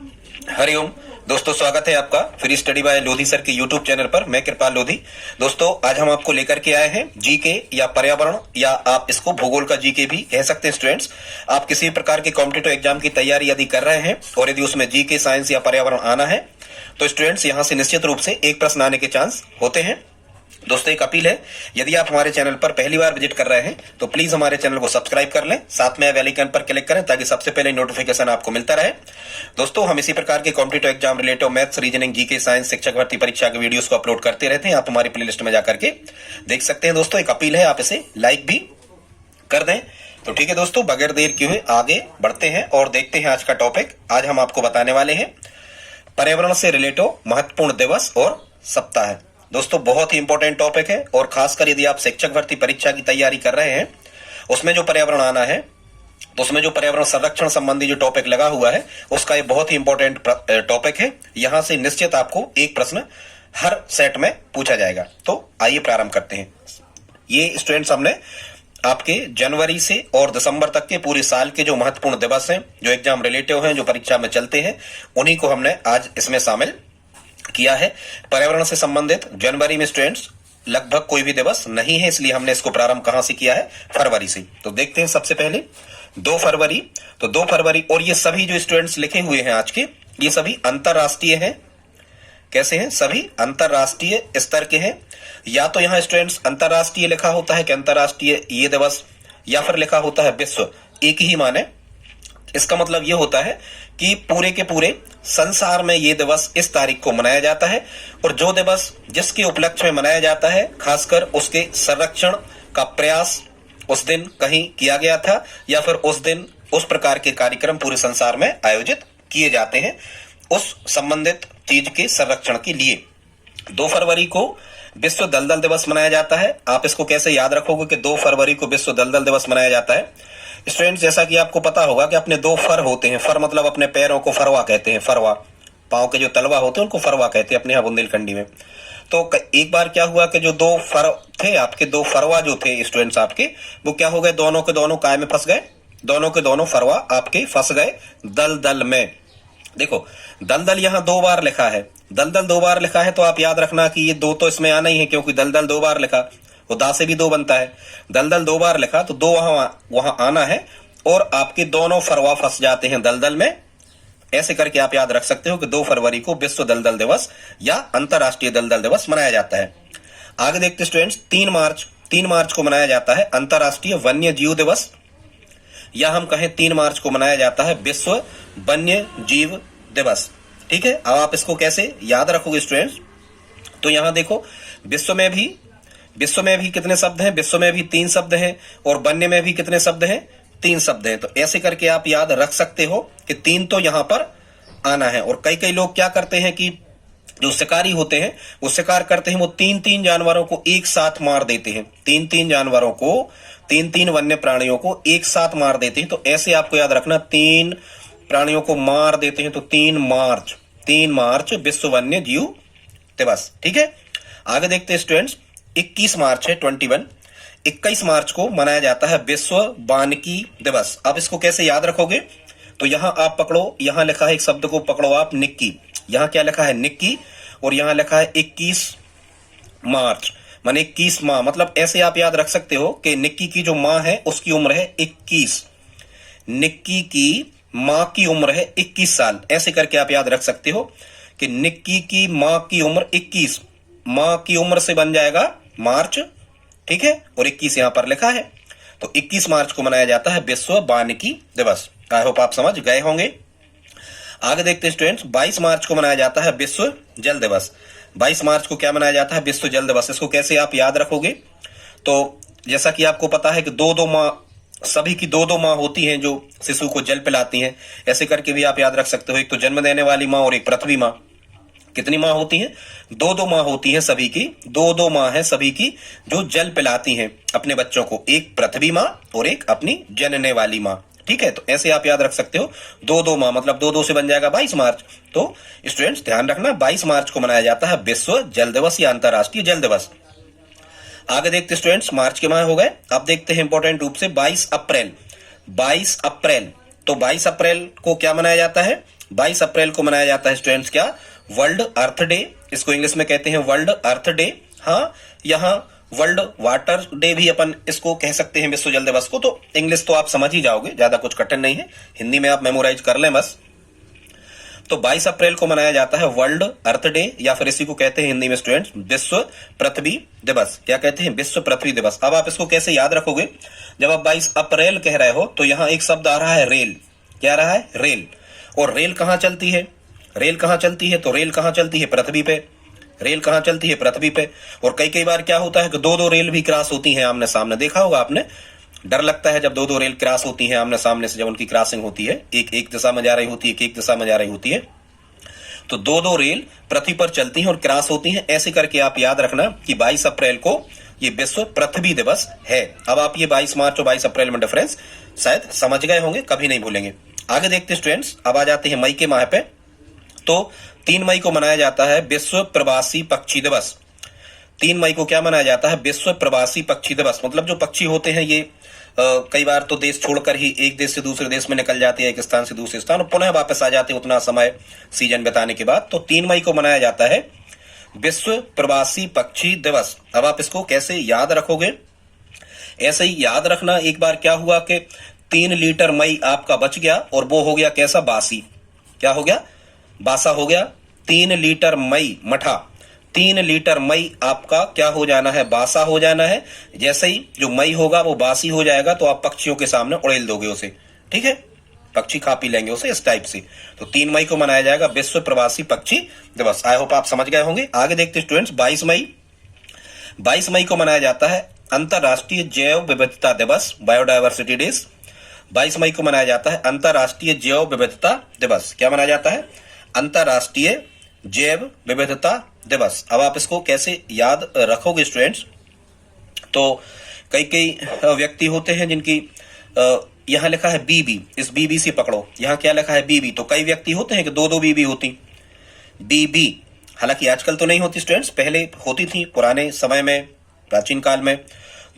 हरिओम दोस्तों, स्वागत है आपका free study bye Lodhi sir के यूट्यूब चैनल पर। मैं कृपाल लोधी। दोस्तों, आज हम आपको लेकर के आए हैं जीके या पर्यावरण, या आप इसको भूगोल का जीके भी कह सकते हैं। स्टूडेंट्स, आप किसी प्रकार के कॉम्पिटिटिव एग्जाम की तैयारी यदि कर रहे हैं और यदि उसमें जीके, साइंस या पर्यावरण आना है तो स्टूडेंट्स यहाँ से निश्चित रूप से एक प्रश्न आने के चांस होते हैं। दोस्तों, एक अपील है, यदि आप हमारे चैनल पर पहली बार विजिट कर रहे हैं तो प्लीज हमारे चैनल को सब्सक्राइब कर लें, साथ में बेल आइकन पर क्लिक करें ताकि सबसे पहले नोटिफिकेशन आपको मिलता रहे। दोस्तों, हम इसी प्रकार के competitive exam related maths, reasoning, GK, science, शिक्षक भर्ती परीक्षा के वीडियोस को अपलोड करते रहते हैं। आप हमारी प्लेलिस्ट में जाकर के देख सकते हैं। दोस्तों, एक अपील है, आप इसे लाइक भी कर दें। तो ठीक है दोस्तों, बगैर देर किए हुए आगे बढ़ते हैं और देखते हैं आज का टॉपिक। आज हम आपको बताने वाले हैं पर्यावरण से रिलेटेड महत्वपूर्ण दिवस और सप्ताह। दोस्तों, बहुत ही इंपॉर्टेंट टॉपिक है और खासकर यदि आप शिक्षक भर्ती परीक्षा की तैयारी कर रहे हैं, उसमें जो पर्यावरण आना है तो उसमें जो पर्यावरण संरक्षण संबंधी जो टॉपिक लगा हुआ है उसका ये बहुत ही इंपॉर्टेंट टॉपिक है। यहां से निश्चित आपको एक प्रश्न हर सेट में पूछा जाएगा। तो आइए प्रारंभ करते हैं। ये स्टूडेंट्स, हमने आपके जनवरी से और दिसंबर तक के पूरे साल के जो महत्वपूर्ण दिवस हैं, जो एग्जाम रिलेटिव हैं, जो परीक्षा में चलते हैं, उन्हीं को हमने आज इसमें शामिल किया है। पर्यावरण से संबंधित जनवरी में स्टूडेंट्स लगभग कोई भी दिवस नहीं है, इसलिए हमने इसको प्रारंभ कहां से किया है? फरवरी से। तो देखते हैं सबसे पहले 2 फरवरी। तो 2 फरवरी, और ये सभी जो स्टूडेंट्स लिखे हुए हैं आज के, ये सभी अंतरराष्ट्रीय हैं। कैसे हैं? सभी अंतरराष्ट्रीय स्तर के हैं। या तो यहाँ स्टूडेंट्स अंतरराष्ट्रीय लिखा होता है कि अंतरराष्ट्रीय ये दिवस, या फिर लिखा होता है विश्व, एक ही माने। इसका मतलब ये होता है कि पूरे के पूरे संसार में ये दिवस इस तारीख को मनाया जाता है, और जो दिवस जिसके उपलक्ष्य में मनाया जाता है, खासकर उसके संरक्षण का प्रयास उस दिन कहीं किया गया था, या फिर उस दिन उस प्रकार के कार्यक्रम पूरे संसार में आयोजित किए जाते हैं उस संबंधित चीज के संरक्षण के लिए। 2 फरवरी को विश्व दलदल दिवस मनाया जाता है। आप इसको कैसे याद रखोगे कि 2 फरवरी को विश्व दलदल दिवस मनाया जाता है? स्टूडेंट्स, जैसा कि आपको पता होगा कि अपने 2 फर होते हैं। फर मतलब अपने पैरों को फरवा कहते हैं। फरवा, पांव के जो तलवा होते हैं उनको फरवा कहते हैं अपने यहाँ बुंदेलखंडी में। तो एक बार क्या हुआ कि जो 2 फर थे आपके, 2 फरवा जो थे स्टूडेंट्स आपके, वो क्या हो गए? दोनों के दोनों काय में फंस गए। दोनों के दोनों फरवा आपके फंस गए दलदल में। देखो, दलदल यहाँ 2 बार लिखा है। दलदल 2 बार लिखा है तो आप याद रखना कि ये 2 तो इसमें आना ही है, क्योंकि दलदल 2 बार लिखा, वो दा से भी 2 बनता है। दलदल 2 बार लिखा तो 2 वहां आना है, और आपके दोनों फरवा फंस जाते हैं दलदल में। ऐसे करके आप याद रख सकते हो कि 2 फरवरी को विश्व दलदल दिवस या अंतरराष्ट्रीय दलदल दिवस मनाया जाता है। आगे देखते स्टूडेंट्स, 3 मार्च को मनाया जाता है अंतरराष्ट्रीय वन्य जीव दिवस, या हम कहें 3 मार्च को मनाया जाता है विश्व वन्य जीव दिवस। ठीक है, अब आप इसको कैसे याद रखोगे स्टूडेंट्स? तो यहां देखो, विश्व में भी कितने शब्द हैं? विश्व में भी 3 शब्द हैं, और वन्य में भी कितने शब्द हैं? 3 शब्द हैं। तो ऐसे करके आप याद रख सकते हो कि 3 तो यहां पर आना है। और कई लोग क्या करते हैं कि जो शिकारी होते हैं वो शिकार करते हैं, वो 3 जानवरों को एक साथ मार देते हैं। 3 जानवरों को, 3 वन्य प्राणियों को एक साथ मार देते हैं। तो ऐसे आपको याद रखना, 3 प्राणियों को मार देते हैं। तो 3 मार्च विश्व वन्य जीव दिवस। ठीक है, आगे देखते हैं स्टूडेंट्स, 21 मार्च है 21 मार्च को मनाया जाता है विश्व वानिकी दिवस। अब इसको कैसे याद रखोगे? तो यहां आप पकड़ो, यहां लिखा है एक शब्द को पकड़ो आप, निक्की। यहां क्या लिखा है? निक्की। और यहां लिखा है 21 मार्च, माने 21 माह। मतलब ऐसे आप याद रख सकते हो कि निक्की की जो माँ है उसकी उम्र है 21। निक्की की माँ की उम्र है 21 साल। ऐसे करके आप याद रख सकते हो कि निक्की की माँ की उम्र 21, माँ की उम्र से बन जाएगा मार्च। ठीक है, और 21 यहां पर लिखा है। तो 21 मार्च को मनाया जाता है विश्व वानिकी दिवस। आई होप आप समझ गए होंगे। आगे देखते हैं स्टूडेंट्स, 22 मार्च को मनाया जाता है विश्व जल दिवस। 22 मार्च को क्या मनाया जाता है? विश्व जल दिवस। इसको कैसे आप याद रखोगे? तो जैसा कि आपको पता है कि 2 माह, सभी की 2 माह होती हैं जो शिशु को जल पिलाती हैं। ऐसे करके भी आप याद रख सकते हो, एक तो जन्म देने वाली माँ और एक पृथ्वी माँ। कितनी माँ होती हैं? 2 माँ होती हैं सभी की। 2 माँ है सभी की जो जल पिलाती हैं अपने बच्चों को, एक पृथ्वी माँ और एक अपनी जनने वाली माँ। ठीक है, तो ऐसे आप याद रख सकते हो, 2 माह मतलब 2 से बन जाएगा 22 मार्च। तो स्टूडेंट्स ध्यान रखना, 22 मार्च को मनाया जाता है विश्व जल दिवस या अंतरराष्ट्रीय जल दिवस। आगे देखते स्टूडेंट्स, मार्च के माह हो गए। अब देखते हैं इंपॉर्टेंट रूप से 22 अप्रैल। तो 22 अप्रैल को क्या मनाया जाता है? 22 अप्रैल को मनाया जाता है स्टूडेंट्स क्या, वर्ल्ड अर्थ डे, इसको इंग्लिश में कहते हैं वर्ल्ड अर्थ डे। हाँ, यहाँ वर्ल्ड वाटर डे भी अपन इसको कह सकते हैं, विश्व जल दिवस को। तो इंग्लिश तो आप समझ ही जाओगे, ज्यादा कुछ कठिन नहीं है, हिंदी में आप मेमोराइज कर लें बस। तो 22 अप्रैल को मनाया जाता है वर्ल्ड अर्थ डे, या फिर इसी को कहते हैं हिंदी में स्टूडेंट्स विश्व पृथ्वी दिवस। क्या कहते हैं, विश्व पृथ्वी दिवस। अब आप इसको कैसे याद रखोगे, जब आप 22 अप्रैल कह रहे हो तो यहाँ एक शब्द आ रहा है रेल। क्या आ रहा है, रेल। और रेल कहाँ चलती है, रेल कहाँ चलती है, तो रेल कहाँ चलती है, पृथ्वी पे। रेल कहाँ चलती है, पृथ्वी पे। और कई कई बार क्या होता है कि दो दो रेल भी क्रॉस होती हैं आमने सामने, देखा होगा आपने। डर लगता है जब दो दो रेल क्रॉस होती हैं आमने सामने से, जब उनकी क्रॉसिंग होती है, एक दिशा में जा रही होती है, एक दिशा में जा रही होती है, तो दो दो रेल पृथ्वी पर चलती हैं और क्रॉस होती हैं। ऐसे करके आप याद रखना कि 22 अप्रैल को ये विश्व पृथ्वी दिवस है। अब आप ये 22 मार्च और 22 अप्रैल में डिफरेंस शायद समझ गए होंगे, कभी नहीं भूलेंगे। आगे देखते स्टूडेंट्स, अब आ जाते हैं मई के माह पे। तो 3 मई को मनाया जाता है विश्व प्रवासी पक्षी दिवस। 3 मई को क्या मनाया जाता है, विश्व प्रवासी पक्षी दिवस। मतलब जो पक्षी होते हैं ये कई बार तो देश छोड़कर ही एक देश से दूसरे देश में निकल जाते हैं, एक स्थान से दूसरे स्थान, और पुनः वापस आ जाते हैं उतना समय सीजन बिताने के बाद। तो 3 मई को मनाया जाता है विश्व प्रवासी पक्षी दिवस। अब आप इसको कैसे याद रखोगे, ऐसे ही याद रखना। एक बार क्या हुआ कि 3 लीटर मई आपका बच गया और वो हो गया कैसा, बासी। क्या हो गया, बासा हो गया। 3 लीटर मई मठा, 3 लीटर मई आपका क्या हो जाना है, बासा हो जाना है। जैसे ही जो मई होगा वो बासी हो जाएगा तो आप पक्षियों के सामने उड़ेल दोगे उसे, ठीक है, पक्षी खा पी लेंगे उसे, इस टाइप से। तो 3 मई को मनाया जाएगा विश्व प्रवासी पक्षी दिवस। आई होप आप समझ गए होंगे। आगे देखते स्टूडेंट्स, 22 मई को मनाया जाता है अंतरराष्ट्रीय जैव विविधता दिवस, बायोडायवर्सिटी डेज। 22 मई को मनाया जाता है अंतरराष्ट्रीय जैव विविधता दिवस। क्या मनाया जाता है, अंतरराष्ट्रीय जैव विविधता दिवस। अब आप इसको कैसे याद रखोगे स्टूडेंट्स, तो कई कई व्यक्ति होते हैं जिनकी यहाँ लिखा है बीबी, इस बीबी से पकड़ो, यहाँ क्या लिखा है बीबी। तो कई व्यक्ति होते हैं कि दो दो बीबी होती, बीबी। हालांकि आजकल तो नहीं होती स्टूडेंट्स, पहले होती थी पुराने समय में, प्राचीन काल में।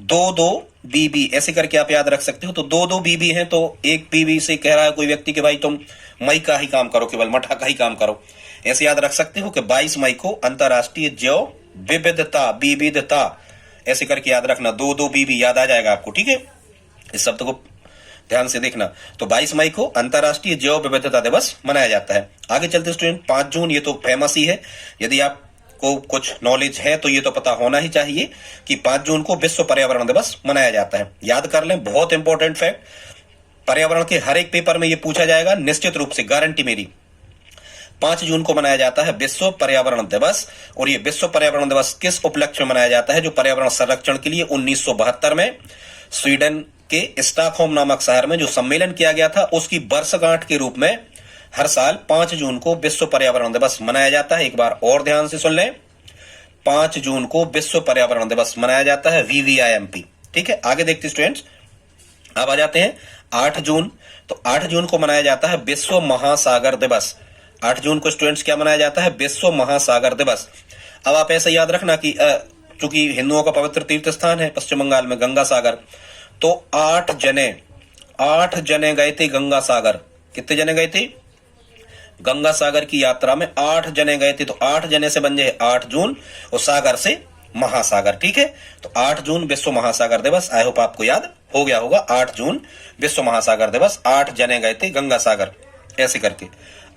दो दो बीबी ऐसे करके आप याद रख सकते हो। तो दो दो बीबी हैं, तो एक बीबी से कह रहा है कोई व्यक्ति कि भाई तुम मई का ही काम करो, केवल मठा का ही काम करो। ऐसे याद रख सकते हो कि 22 मई को अंतरराष्ट्रीय जैव विविधता, विविधता ऐसे करके याद रखना। दो दो बीबी याद आ जाएगा आपको, ठीक है, इस शब्द को ध्यान से देखना। तो 22 मई को अंतरराष्ट्रीय जैव विविधता दिवस मनाया जाता है। आगे चलते स्टूडेंट, 5 जून, ये तो फेमस ही है, यदि आपको कुछ नॉलेज है तो ये तो पता होना ही चाहिए कि 5 जून को विश्व पर्यावरण दिवस मनाया जाता है। याद कर लें, बहुत इंपॉर्टेंट फैक्ट, पर्यावरण के हर एक पेपर में ये पूछा जाएगा निश्चित रूप से, गारंटी मेरी। 5 जून को मनाया जाता है विश्व पर्यावरण दिवस। और ये विश्व पर्यावरण दिवस किस उपलक्ष्य में मनाया जाता है, जो पर्यावरण संरक्षण के लिए 1972 में स्वीडन के स्टॉकहोम नामक शहर में जो सम्मेलन किया गया था, उसकी वर्षगांठ के रूप में हर साल 5 जून को विश्व पर्यावरण दिवस मनाया जाता है। एक बार और ध्यान से सुन लें, 5 जून को विश्व पर्यावरण दिवस मनाया जाता है, VVIMP, ठीक है। आगे देखते स्टूडेंट्स, अब आ जाते हैं 8 जून। तो 8 जून को मनाया जाता है विश्व महासागर दिवस। 8 जून को स्टूडेंट्स क्या मनाया जाता है, विश्व महासागर दिवस। अब आप ऐसे याद रखना कि चूंकि हिंदुओं का पवित्र तीर्थ स्थान है पश्चिम बंगाल में गंगा सागर, तो 8 जने गए थे गंगा सागर। कितने जने गए थे, गंगा सागर की यात्रा में 8 जने गए थे। तो 8 जने से बन जाए 8 जून, और सागर से महासागर, ठीक है। तो 8 जून विश्व महासागर दिवस। आई होप आपको याद हो गया होगा, 8 जून विश्व महासागर दिवस, 8 जने गए थे गंगा सागर, ऐसे करके।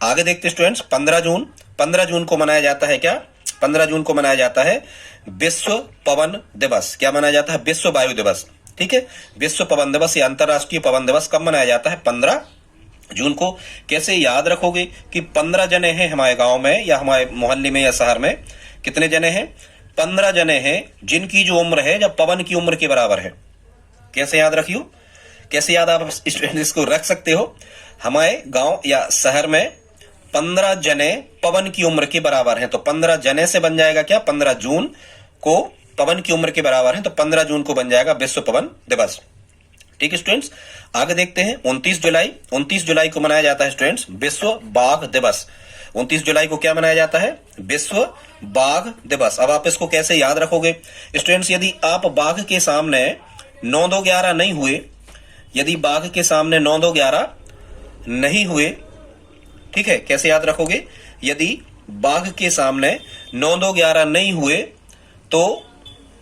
आगे देखते स्टूडेंट्स, 15 जून को मनाया जाता है क्या, 15 जून को मनाया जाता है विश्व पवन दिवस। क्या मनाया जाता है, विश्व वायु दिवस, ठीक है। विश्व पवन दिवस या अंतरराष्ट्रीय पवन दिवस कब मनाया जाता है, 15 जून को। कैसे याद रखोगे कि 15 जने हैं हमारे गांव में या हमारे मोहल्ले में या शहर में, कितने जने हैं, 15 जने हैं जिनकी जो उम्र है जब पवन की उम्र के बराबर है। कैसे याद रखियो, कैसे याद आप इसको रख सकते हो, हमारे गांव या शहर में 15 जने पवन की उम्र के बराबर हैं। तो 15 जने से बन जाएगा क्या, 15 जून को पवन की उम्र के बराबर है, तो 15 जून को बन जाएगा विश्व पवन दिवस, ठीक है स्टूडेंट्स। आगे देखते हैं 29 जुलाई को मनाया जाता है स्टूडेंट्स विश्व बाघ दिवस। 29 जुलाई को क्या मनाया जाता है, विश्व बाघ दिवस। अब आप इसको कैसे याद रखोगे स्टूडेंट्स, यदि आप बाघ के सामने 9-2-11 नहीं हुए, यदि बाघ के सामने 9-2-11 नहीं हुए, ठीक है, कैसे याद रखोगे? यदि बाघ के सामने 9 2 11 नहीं हुए तो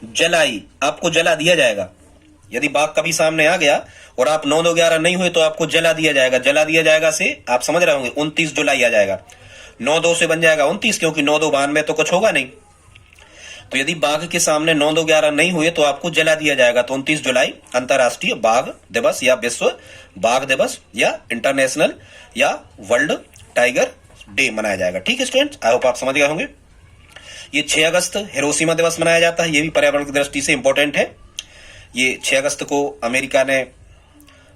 जलाई, आपको जला दिया जाएगा। यदि बाघ कभी सामने आ गया और आप 9 2 11 नहीं हुए तो आपको जला दिया जाएगा। जला दिया जाएगा से आप समझ रहे होंगे 29 जुलाई आ जाएगा। 9 2 से बन जाएगा 29, क्योंकि 9 2 92 तो कुछ होगा नहीं। तो यदि बाघ के सामने 9 2 11 नहीं हुए तो आपको जला दिया जाएगा। तो 29 जुलाई अंतर्राष्ट्रीय बाघ दिवस या विश्व बाघ दिवस या इंटरनेशनल या वर्ल्ड टाइगर डे मनाया जाएगा। ठीक है स्टूडेंट्स, आई होप आप समझ गए होंगे। ये 6 अगस्त हिरोशिमा दिवस मनाया जाता है। ये भी पर्यावरण की दृष्टि से इंपॉर्टेंट है। ये 6 अगस्त को अमेरिका ने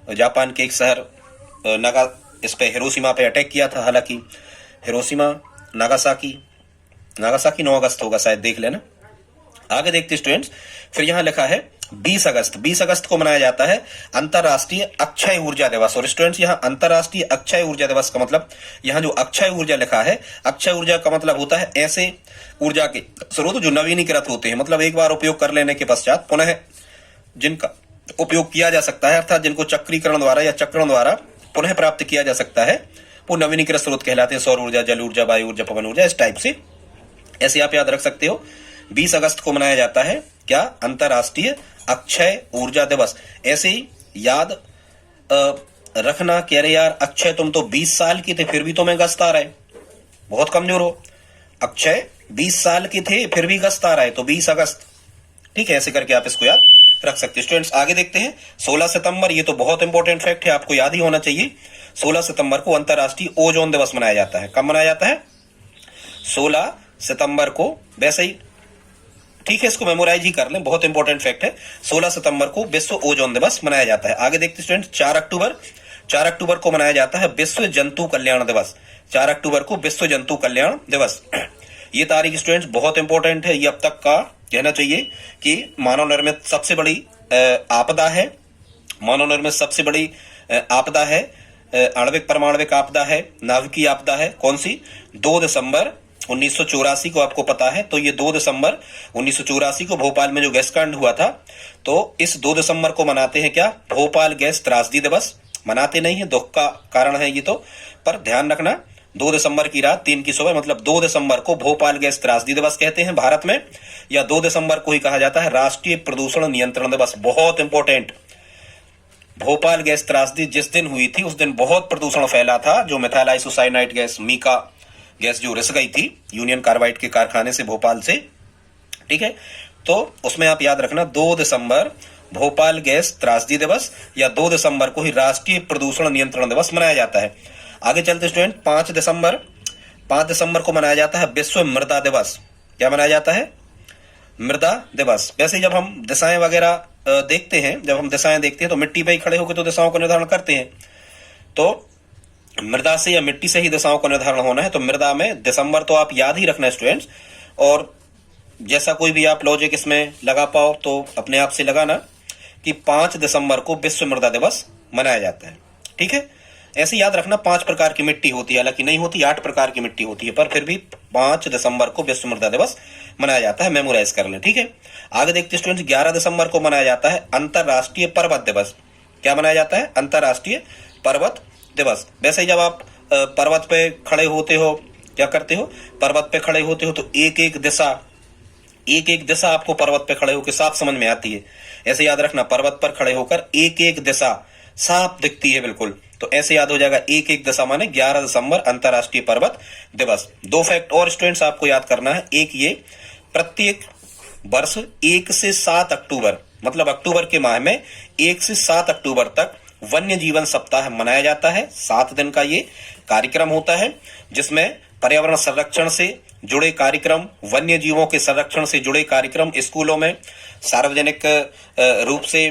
जापान के एक शहर नागा इस पे हिरोशिमा पे अटैक किया था। हालांकि हिरोशिमा नागासाकी 9 अगस्त होगा शायद, देख लेना। आगे देखते स्टूडेंट्स, फिर यहां लिखा है 20 अगस्त को मनाया जाता है अंतरराष्ट्रीय अक्षय ऊर्जा दिवस। और स्टूडेंट्स यहां अंतरराष्ट्रीय अक्षय ऊर्जा दिवस का मतलब, यहां जो अक्षय ऊर्जा लिखा है, अक्षय ऊर्जा का मतलब होता है ऐसे ऊर्जा के स्रोत जो नवीनीकृत होते हैं, मतलब एक बार उपयोग कर लेने के पश्चात पुनः जिनका उपयोग किया जा सकता है, अर्थात जिनको चक्रीकरण द्वारा या चक्रण द्वारा पुनः प्राप्त किया जा सकता है, वो नवीनीकृत स्रोत कहलाते हैं। सौर ऊर्जा, जल ऊर्जा, वायु ऊर्जा, पवन ऊर्जा, इस टाइप से। ऐसे आप याद रख सकते हो। 20 अगस्त को मनाया जाता है क्या? अंतरराष्ट्रीय अक्षय ऊर्जा दिवस। ऐसे ही याद रखना। कह रहे यार अक्षय तुम तो 20 साल के थे फिर भी तुम्हें गस्त आ रहा है, बहुत कमजोर हो। अक्षय 20 साल के थे फिर भी गस्त आ रहा है, तो 20 अगस्त। ठीक है, ऐसे करके आप इसको याद रख सकते हैं। स्टूडेंट्स आगे देखते हैं 16 सितंबर, ये तो बहुत इंपॉर्टेंट फैक्ट है, आपको याद ही होना चाहिए। 16 सितंबर को अंतरराष्ट्रीय ओजोन दिवस मनाया जाता है। कब मनाया जाता है? 16 सितंबर को। वैसे ही ठीक है, इसको मेमोराइज ही कर लें, बहुत इंपॉर्टेंट फैक्ट है। 16 सितंबर को विश्व ओजोन दिवस मनाया जाता है। आगे देखते स्टूडेंट, 4 अक्टूबर को मनाया जाता है विश्व जंतु कल्याण दिवस। 4 अक्टूबर को विश्व जंतु कल्याण दिवस। ये तारीख स्टूडेंट्स बहुत इंपॉर्टेंट है। ये अब तक का कहना चाहिए कि मानव निर्मित सबसे बड़ी आपदा है। मानव निर्मित सबसे बड़ी आपदा है, आणविक परमाणविक आपदा है, नाभिकीय आपदा है। कौन सी? 2 दिसंबर 1984 को, आपको पता है। तो ये 2 दिसंबर 1984 को भोपाल में जो गैस कांड हुआ था, तो इस 2 दिसंबर को मनाते हैं क्या? भोपाल गैस त्रासदी दिवस। मनाते नहीं है, दुख का कारण है ये तो, पर ध्यान रखना 2 दिसंबर की रात 3 की सुबह, मतलब 2 दिसंबर को भोपाल गैस त्रासदी दिवस कहते हैं भारत में, या 2 दिसंबर को ही कहा जाता है राष्ट्रीय प्रदूषण नियंत्रण दिवस। बहुत इंपॉर्टेंट। भोपाल गैस त्रासदी जिस दिन हुई थी उस दिन बहुत प्रदूषण फैला था। जो methyl isocyanide gas, MIC gas जो रिस गई थी यूनियन कार्बाइड के कारखाने से भोपाल से, ठीक है, तो उसमें आप याद रखना 2 दिसंबर भोपाल गैस त्रासदी दिवस, या 2 दिसंबर को ही राष्ट्रीय प्रदूषण नियंत्रण दिवस मनाया जाता है। आगे चलते स्टूडेंट, 5 दिसंबर को मनाया जाता है विश्व मृदा दिवस। क्या मनाया जाता है? मृदा दिवस। वैसे जब हम दिशाएं वगैरह देखते हैं, तो मिट्टी पे ही खड़े होकर तो दिशाओं का निर्धारण करते हैं। तो मृदा से या मिट्टी से ही दिशाओं का निर्धारण होना है। तो मृदा में दिसंबर तो आप याद ही रखना स्टूडेंट्स, और जैसा कोई भी आप लॉजिक इसमें लगा पाओ तो अपने आप से लगाना कि 5 दिसंबर को विश्व मृदा दिवस मनाया जाता है। ठीक है, ऐसे याद रखना 5 प्रकार की मिट्टी होती है, हालांकि नहीं होती, 8 प्रकार की मिट्टी होती है, पर फिर भी 5 दिसंबर को विश्व मृदा दिवस मनाया जाता है। मेमोराइज कर लें। ठीक है, आगे देखते स्टूडेंट्स, 11 दिसंबर को मनाया जाता है अंतरराष्ट्रीय पर्वत दिवस। क्या मनाया जाता है? अंतरराष्ट्रीय पर्वत दिवस। वैसे जब आप पर्वत पे खड़े होते हो, क्या करते हो? पर्वत पे खड़े होते हो तो एक एक दिशा आपको पर्वत पे खड़े होकर साफ समझ में आती है। ऐसे याद रखना, पर्वत पर खड़े होकर एक एक दिशा साफ दिखती है बिल्कुल। तो ऐसे याद हो जाएगा, एक एक दिशा माने 11 दिसंबर अंतरराष्ट्रीय पर्वत दिवस। 2 फैक्ट और स्टूडेंट्स आपको याद करना है। एक ये, प्रत्येक वर्ष 1 से 7 अक्टूबर, मतलब अक्टूबर के माह में 1 से 7 अक्टूबर तक वन्य जीवन सप्ताह मनाया जाता है। 7 दिन का ये कार्यक्रम होता है, जिसमें पर्यावरण संरक्षण से जुड़े कार्यक्रम, वन्य जीवों के संरक्षण से जुड़े कार्यक्रम स्कूलों में सार्वजनिक रूप से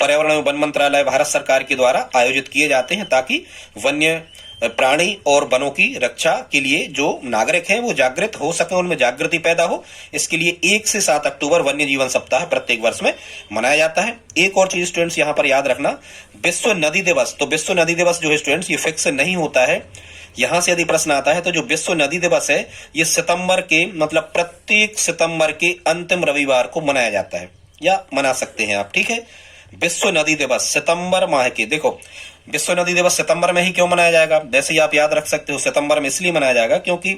पर्यावरण एवं वन मंत्रालय भारत सरकार के द्वारा आयोजित किए जाते हैं, ताकि वन्य प्राणी और वनों की रक्षा के लिए जो नागरिक हैं वो जागृत हो सके, उनमें जागृति पैदा हो। इसके लिए 1 से 7 अक्टूबर वन्य जीवन सप्ताह प्रत्येक वर्ष में मनाया जाता है। एक और चीज स्टूडेंट्स यहाँ पर याद रखना, विश्व नदी दिवस। तो विश्व नदी दिवस जो है स्टूडेंट्स, ये फिक्स नहीं होता है। यहां से यदि प्रश्न आता है तो जो विश्व नदी दिवस है ये सितंबर के, मतलब प्रत्येक सितंबर के अंतिम रविवार को मनाया जाता है, या मना सकते हैं आप। ठीक है, विश्व नदी दिवस सितंबर माह के, देखो विश्व नदी दिवस सितंबर में ही क्यों मनाया जाएगा? वैसे ही आप याद रख सकते हो, सितंबर में इसलिए मनाया जाएगा क्योंकि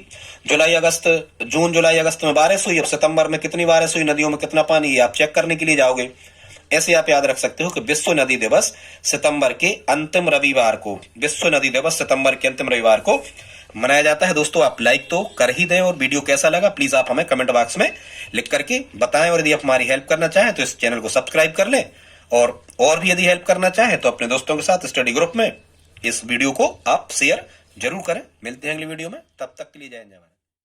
जून जुलाई अगस्त में बारिश हुई। अब सितंबर में कितनी बारिश हुई, नदियों में कितना पानी है, आप चेक करने के लिए जाओगे। ऐसे आप याद रख सकते हो कि विश्व नदी दिवस सितंबर के अंतिम रविवार को, विश्व नदी दिवस सितंबर के अंतिम रविवार को मनाया जाता है। दोस्तों आप लाइक तो कर ही दें, और वीडियो कैसा लगा प्लीज आप हमें कमेंट बॉक्स में लिख करके बताएं, और यदि आप हमारी हेल्प करना चाहें तो इस चैनल को सब्सक्राइब कर लें, और भी यदि हेल्प करना चाहें तो अपने दोस्तों के साथ स्टडी ग्रुप में इस वीडियो को आप शेयर जरूर करें। मिलते हैं अगली वीडियो में, तब तक के लिए जय हिंद जय भारत।